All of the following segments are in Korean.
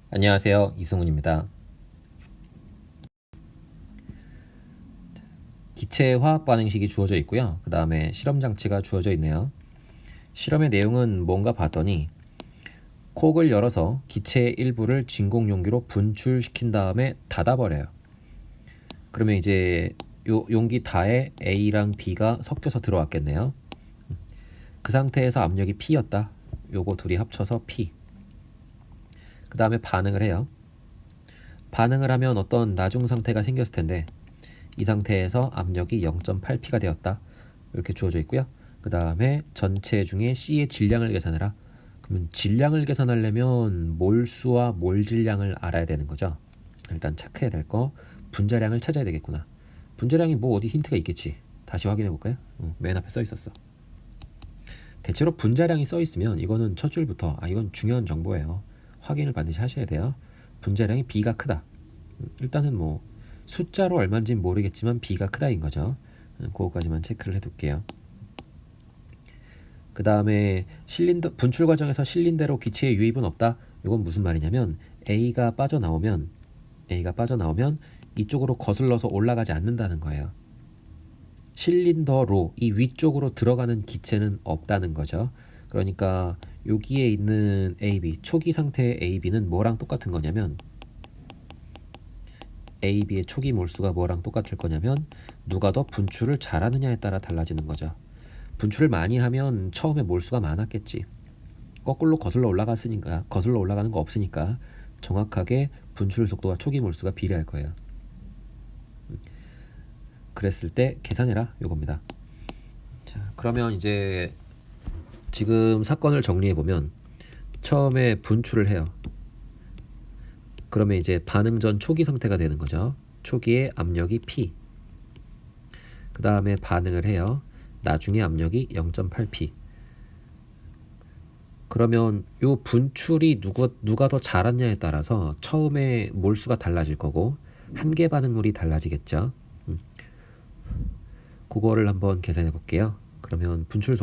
안녕하세요. 이승훈입니다. 기체 화학 반응식이 주어져 있고요. 그 다음에 실험 장치가 주어져 있네요. 실험의 내용은 뭔가 봤더니 콕을 열어서 기체의 일부를 진공 용기로 분출시킨 다음에 닫아버려요. 그러면 이제 요 용기 다에 A랑 B가 섞여서 들어왔겠네요. 그 상태에서 압력이 P였다. 요거 둘이 합쳐서 P. 그 다음에 반응을 해요. 반응을 하면 어떤 나중 상태가 생겼을 텐데 이 상태에서 압력이 0.8P가 되었다. 이렇게 주어져 있고요. 그 다음에 전체 중에 C의 질량을 계산해라. 그러면 질량을 계산하려면 몰수와 몰질량을 알아야 되는 거죠. 일단 체크해야 될 거 분자량을 찾아야 되겠구나. 분자량이 뭐 어디 힌트가 있겠지. 다시 확인해 볼까요? 맨 앞에 써 있었어. 대체로 분자량이 써 있으면 이거는 첫 줄부터 이건 중요한 정보예요. 확인을 반드시 하셔야 돼요. 분자량이 B가 크다. 일단은 뭐 숫자로 얼마인지는 모르겠지만 B가 크다인 거죠. 그거까지만 체크를 해둘게요. 그 다음에 실린더 분출 과정에서 실린더로 기체의 유입은 없다. 이건 무슨 말이냐면 A가 빠져나오면 이쪽으로 거슬러서 올라가지 않는다는 거예요. 실린더로 이 위쪽으로 들어가는 기체는 없다는 거죠. 그러니까 여기에 있는 AB, 초기 상태의 AB는 뭐랑 똑같은 거냐면 AB의 초기 몰수가 뭐랑 똑같을 거냐면 누가 더 분출을 잘하느냐에 따라 달라지는 거죠. 분출을 많이 하면 처음에 몰수가 많았겠지. 거꾸로 거슬러 올라갔으니까 거슬러 올라가는 거 없으니까 정확하게 분출 속도와 초기 몰수가 비례할 거예요. 그랬을 때 계산해라 요겁니다. 자, 그러면 이제 지금 사건을 정리해 보면 처음에 분출을 해요. 그러면 이제 반응 전 초기 상태가 되는 거죠. 초기에 압력이 P. 그 다음에 반응을 해요. 나중에 압력이 0.8P. 그러면 요 분출이 누가 더 잘하냐에 따라서 처음에 몰수가 달라질 거고 한계 반응물이 달라지겠죠. 그거를 한번 계산해 볼게요. 그러면 분출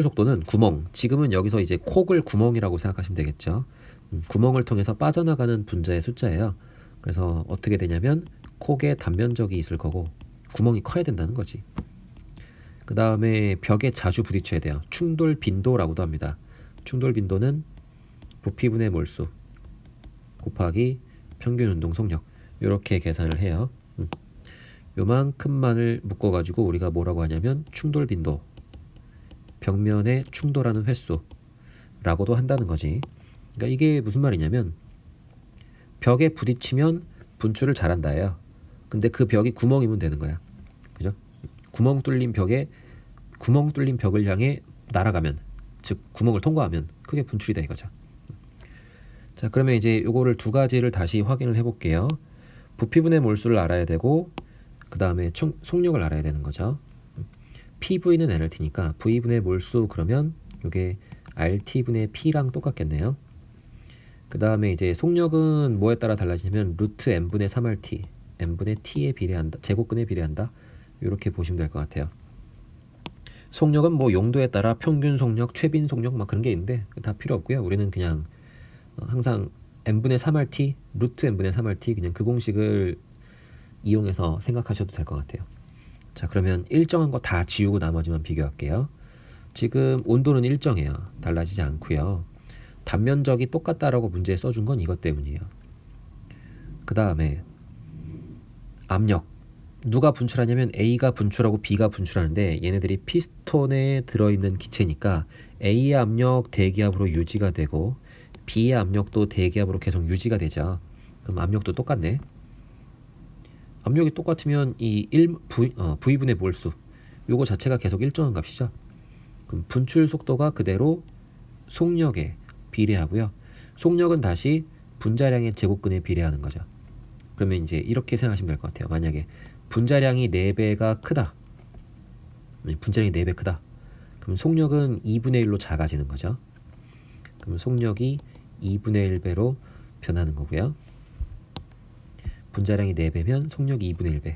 속도는 구멍. 지금은 여기서 이제 콕을 구멍이라고 생각하시면 되겠죠. 구멍을 통해서 빠져나가는 분자의 숫자예요. 그래서 어떻게 되냐면 콕에 단면적이 있을 거고 구멍이 커야 된다는 거지. 그 다음에 벽에 자주 부딪혀야 돼요. 충돌 빈도라고도 합니다. 충돌 빈도는 부피분의 몰수 곱하기 평균 운동 속력 이렇게 계산을 해요. 요만큼만을 묶어가지고 우리가 뭐라고 하냐면 충돌 빈도 벽면에 충돌하는 횟수라고도 한다는 거지. 그러니까 이게 무슨 말이냐면 벽에 부딪히면 분출을 잘한다예요. 근데 그 벽이 구멍이면 되는 거야. 그죠? 구멍 뚫린 벽을 향해 날아가면 즉 구멍을 통과하면 그게 분출이다 이거죠. 자, 그러면 이제 요거를 두 가지를 다시 확인을 해볼게요. 부피분의 몰수를 알아야 되고 그 다음에 속력을 알아야 되는 거죠. PV는 nRT니까 V분의 몰수 그러면 이게 RT분의 P랑 똑같겠네요. 그 다음에 이제 속력은 뭐에 따라 달라지냐면 루트 n분의 3RT n분의 t에 비례한다. 제곱근에 비례한다. 이렇게 보시면 될 것 같아요. 속력은 뭐 용도에 따라 평균 속력, 최빈 속력 막 그런 게 있는데 다 필요 없고요. 우리는 그냥 항상 n분의 3RT, 루트 n분의 3RT 그냥 그 공식을 이용해서 생각하셔도 될 것 같아요. 자, 그러면 일정한 거 다 지우고 나머지만 비교할게요. 지금 온도는 일정해요. 달라지지 않고요. 단면적이 똑같다라고 문제에 써준 건 이것 때문이에요. 그 다음에 압력. 누가 분출하냐면 A가 분출하고 B가 분출하는데 얘네들이 피스톤에 들어있는 기체니까 A의 압력 대기압으로 유지가 되고 B의 압력도 대기압으로 계속 유지가 되죠. 그럼 압력도 똑같네. 압력이 똑같으면 이 V분의 몰수 요거 자체가 계속 일정한 값이죠. 그럼 분출 속도가 그대로 속력에 비례하고요. 속력은 다시 분자량의 제곱근에 비례하는 거죠. 그러면 이제 이렇게 생각하시면 될 것 같아요. 만약에 분자량이 4배가 크다. 분자량이 4배 크다. 그럼 속력은 2분의 1로 작아지는 거죠. 그럼 속력이 2분의 1배로 변하는 거고요. 분자량이 4배면 속력이 2분의 1배.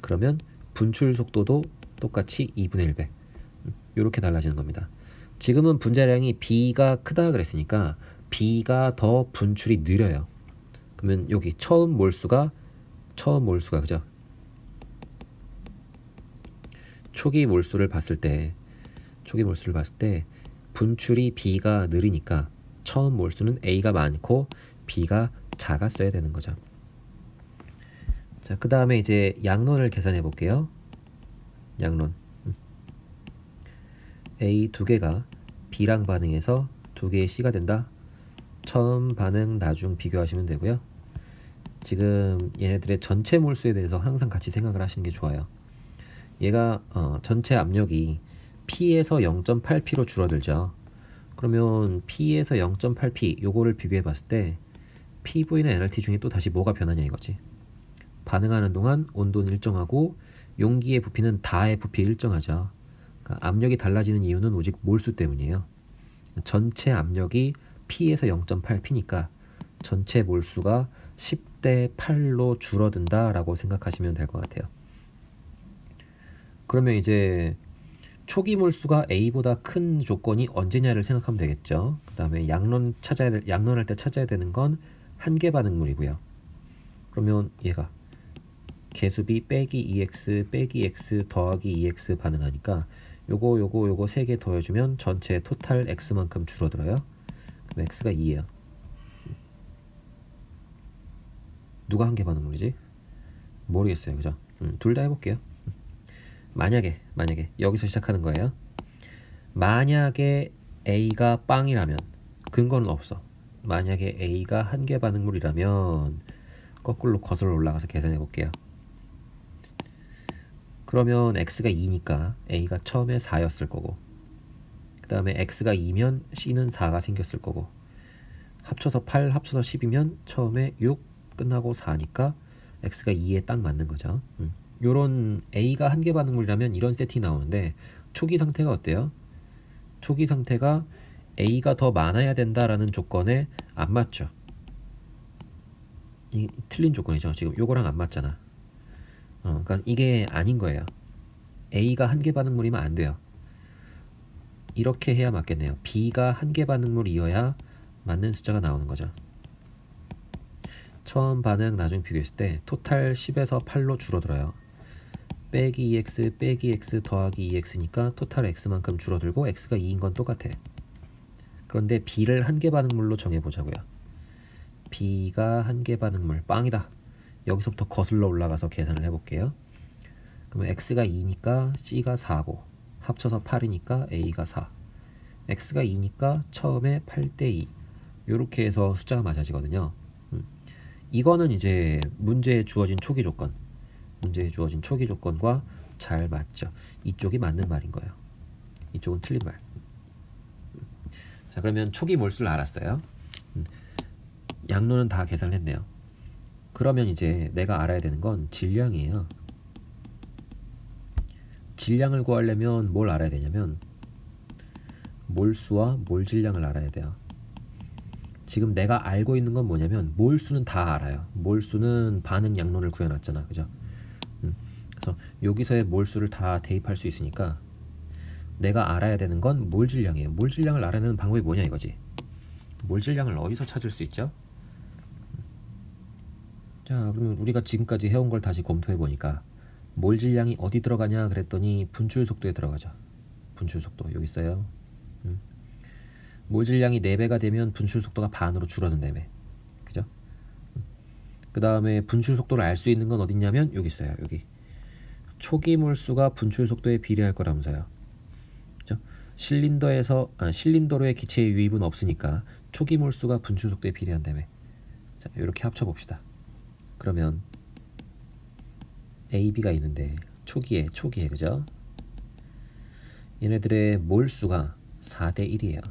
그러면 분출 속도도 똑같이 2분의 1배. 이렇게 달라지는 겁니다. 지금은 분자량이 B가 크다 그랬으니까 B가 더 분출이 느려요. 그러면 여기 처음 몰수가 그죠? 초기 몰수를 봤을 때 분출이 B가 느리니까 처음 몰수는 A가 많고 B가 작았어야 되는 거죠. 자, 그 다음에 이제 양론을 계산해 볼게요. 양론. A 두 개가 B랑 반응해서 두 개의 C가 된다. 처음 반응 나중 비교하시면 되고요. 지금 얘네들의 전체 몰수에 대해서 항상 같이 생각을 하시는 게 좋아요. 얘가 전체 압력이 P에서 0.8P로 줄어들죠. 그러면 P에서 0.8P 요거를 비교해 봤을 때 PV나 NRT 중에 또 다시 뭐가 변하냐 이거지. 반응하는 동안 온도는 일정하고 용기의 부피는 다의 부피 일정하죠. 그러니까 압력이 달라지는 이유는 오직 몰수 때문이에요. 전체 압력이 P에서 0.8P니까 전체 몰수가 10대 8로 줄어든다 라고 생각하시면 될 것 같아요. 그러면 이제 초기 몰수가 A보다 큰 조건이 언제냐를 생각하면 되겠죠. 그 다음에 양론할 때 찾아야 되는 건 한계 반응물이고요. 그러면 얘가 개수비 빼기 EX 빼기 X 더하기 EX 반응하니까 요거 세 개 더해주면 전체 토탈 X만큼 줄어들어요. 그럼 X가 2예요. 누가 한계 반응물이지? 모르겠어요. 그죠? 둘 다 해볼게요. 만약에 여기서 시작하는 거예요. 만약에 A가 빵이라면 근거는 없어. 만약에 A가 한계 반응물이라면 거꾸로 거슬러 올라가서 계산해 볼게요. 그러면 X가 2니까 A가 처음에 4였을 거고 그 다음에 X가 2면 C는 4가 생겼을 거고 합쳐서 8 합쳐서 10이면 처음에 6 끝나고 4니까 X가 2에 딱 맞는 거죠. 요런 A가 한계 반응물이라면 이런 세팅이 나오는데 초기 상태가 어때요? 초기 상태가 A가 더 많아야 된다라는 조건에 안 맞죠. 이 틀린 조건이죠. 지금 요거랑 안 맞잖아. 그러니까 이게 아닌 거예요. A가 한계 반응물이면 안 돼요. 이렇게 해야 맞겠네요. B가 한계 반응물이어야 맞는 숫자가 나오는 거죠. 처음 반응 나중 비교했을 때 토탈 10에서 8로 줄어들어요. 빼기 EX 빼기 X 더하기 EX니까 토탈 X만큼 줄어들고 X가 2인 건 똑같아. 그런데 B를 한계 반응물로 정해보자고요. B가 한계 반응물 빵이다. 여기서부터 거슬러 올라가서 계산을 해볼게요. 그러면 X가 2니까 C가 4고 합쳐서 8이니까 A가 4. X가 2니까 처음에 8대 2. 이렇게 해서 숫자가 맞아지거든요. 이거는 이제 문제에 주어진 초기 조건과 잘 맞죠. 이쪽이 맞는 말인 거예요. 이쪽은 틀린 말. 자, 그러면 초기 몰수를 알았어요. 양론은 다 계산을 했네요. 그러면 이제 내가 알아야 되는 건 질량이에요. 질량을 구하려면 뭘 알아야 되냐면 몰수와 몰질량을 알아야 돼요. 지금 내가 알고 있는 건 뭐냐면 몰수는 다 알아요. 몰수는 반응 양론을 구해놨잖아. 그죠? 그래서 여기서의 몰수를 다 대입할 수 있으니까 내가 알아야 되는 건 몰질량이에요. 몰질량을 알아내는 방법이 뭐냐 이거지. 몰질량을 어디서 찾을 수 있죠? 자, 그러면 우리가 지금까지 해온 걸 다시 검토해 보니까 몰질량이 어디 들어가냐 그랬더니 분출 속도에 들어가죠. 분출 속도 여기 있어요. 몰질량이 4배가 되면 분출 속도가 반으로 줄어든다며. 그죠? 그 다음에 분출 속도를 알 수 있는 건 어딨냐면 여기 있어요. 여기 초기 몰수가 분출 속도에 비례할 거라면서요. 그죠? 실린더로의 기체의 유입은 없으니까 초기 몰수가 분출 속도에 비례한다며. 자, 이렇게 합쳐 봅시다. 그러면 A, B가 있는데 초기에 그죠? 얘네들의 몰수가 4대 1이에요.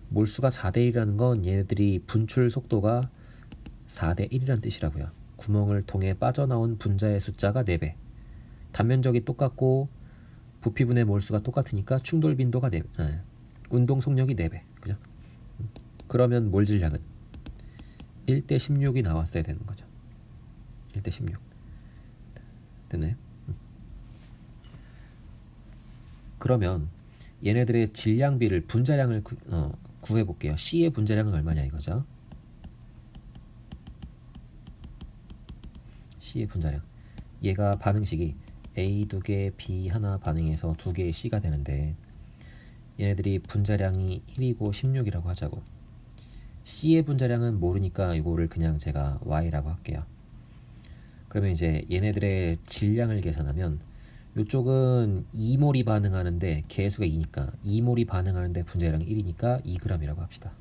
몰수가 4대 1이라는 건 얘네들이 분출 속도가 4대 1이라는 뜻이라고요. 구멍을 통해 빠져나온 분자의 숫자가 4배. 단면적이 똑같고 부피분의 몰수가 똑같으니까 충돌 빈도가 4배. 운동 속력이 4배. 그죠? 그러면 몰질량은 1대 16이 나왔어야 되는 거죠. 1대 16. 됐나요? 그러면 얘네들의 질량비를 분자량을 구해 볼게요. C의 분자량은 얼마냐 이거죠. C의 분자량. 얘가 반응식이 A 2개, B 하나 반응해서 2개의 C가 되는데 얘네들이 분자량이 1이고 16이라고 하자고. C의 분자량은 모르니까 이거를 그냥 제가 Y라고 할게요. 그러면 이제 얘네들의 질량을 계산하면 이쪽은 2몰이 반응하는데 개수가 2니까 2몰이 반응하는데 분자량이 1이니까 2g이라고 합시다.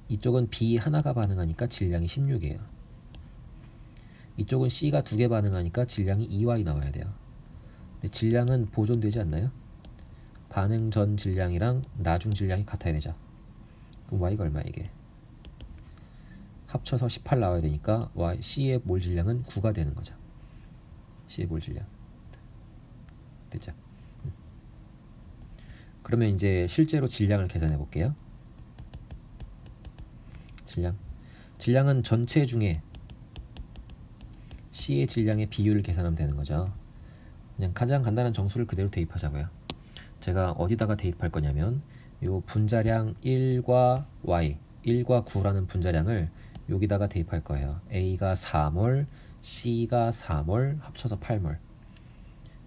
이쪽은 B 하나가 반응하니까 질량이 16이에요. 이쪽은 C가 2개 반응하니까 질량이 2Y 나와야 돼요. 근데 질량은 보존되지 않나요? 반응 전 질량이랑 나중 질량이 같아야 되죠. 그럼 Y가 얼마야 이게? 합쳐서 18 나와야 되니까 C의 몰 질량은 9가 되는 거죠. C의 몰 질량. 됐죠? 그러면 이제 실제로 질량을 계산해 볼게요. 질량은 전체 중에 C의 질량의 비율을 계산하면 되는 거죠. 그냥 가장 간단한 정수를 그대로 대입하자고요. 제가 어디다가 대입할 거냐면 요 분자량 1과 Y, 1과 9라는 분자량을 여기다가 대입할 거예요. A가 4몰, C가 4몰, 합쳐서 8몰.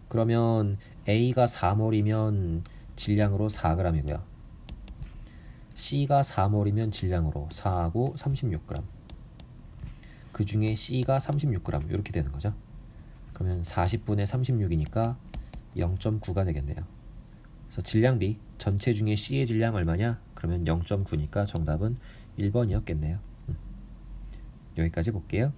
그러면 A가 4몰이면 질량으로 4g이고요. C가 4몰이면 질량으로 4하고 36g. 그 중에 C가 36g 이렇게 되는 거죠. 그러면 40분의 36이니까 0.9가 되겠네요. 그래서 질량비 전체 중에 C의 질량 얼마냐? 그러면 0.9니까 정답은 1번이었겠네요. 여기까지 볼게요.